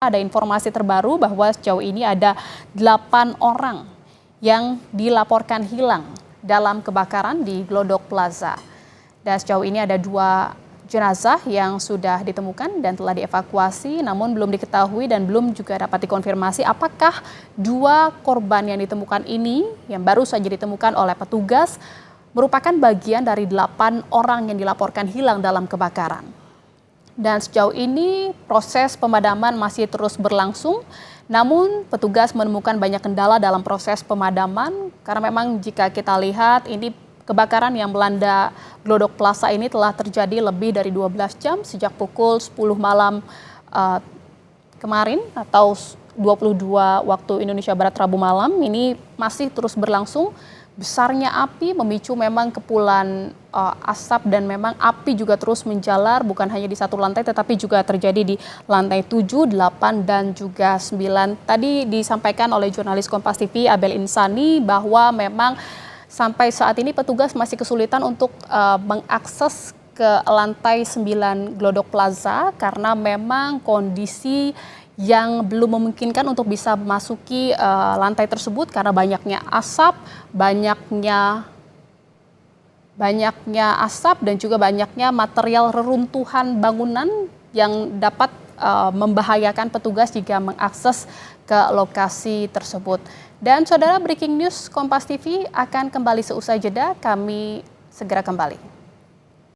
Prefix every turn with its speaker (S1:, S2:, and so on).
S1: Ada informasi terbaru bahwa sejauh ini ada 8 orang yang dilaporkan hilang dalam kebakaran di Glodok Plaza. Dan sejauh ini ada 2 jenazah yang sudah ditemukan dan telah dievakuasi, namun belum diketahui dan belum juga dapat dikonfirmasi apakah 2 korban yang ditemukan ini yang baru saja ditemukan oleh petugas merupakan bagian dari 8 orang yang dilaporkan hilang dalam kebakaran. Dan sejauh ini proses pemadaman masih terus berlangsung, namun petugas menemukan banyak kendala dalam proses pemadaman karena memang jika kita lihat ini kebakaran yang melanda Glodok Plaza ini telah terjadi lebih dari 12 jam sejak pukul 10 malam kemarin atau 22 waktu Indonesia Barat Rabu malam. Ini masih terus berlangsung. Besarnya api memicu memang kepulan asap dan memang api juga terus menjalar bukan hanya di satu lantai tetapi juga terjadi di lantai 7, 8 dan juga 9. Tadi disampaikan oleh jurnalis Kompas TV Abel Insani bahwa memang sampai saat ini petugas masih kesulitan untuk mengakses ke lantai 9 Glodok Plaza karena memang kondisi yang belum memungkinkan untuk bisa memasuki lantai tersebut karena banyaknya asap, banyaknya asap dan juga banyaknya material reruntuhan bangunan yang dapat membahayakan petugas jika mengakses ke lokasi tersebut. Dan saudara, breaking news Kompas TV akan kembali seusai jeda, kami segera kembali.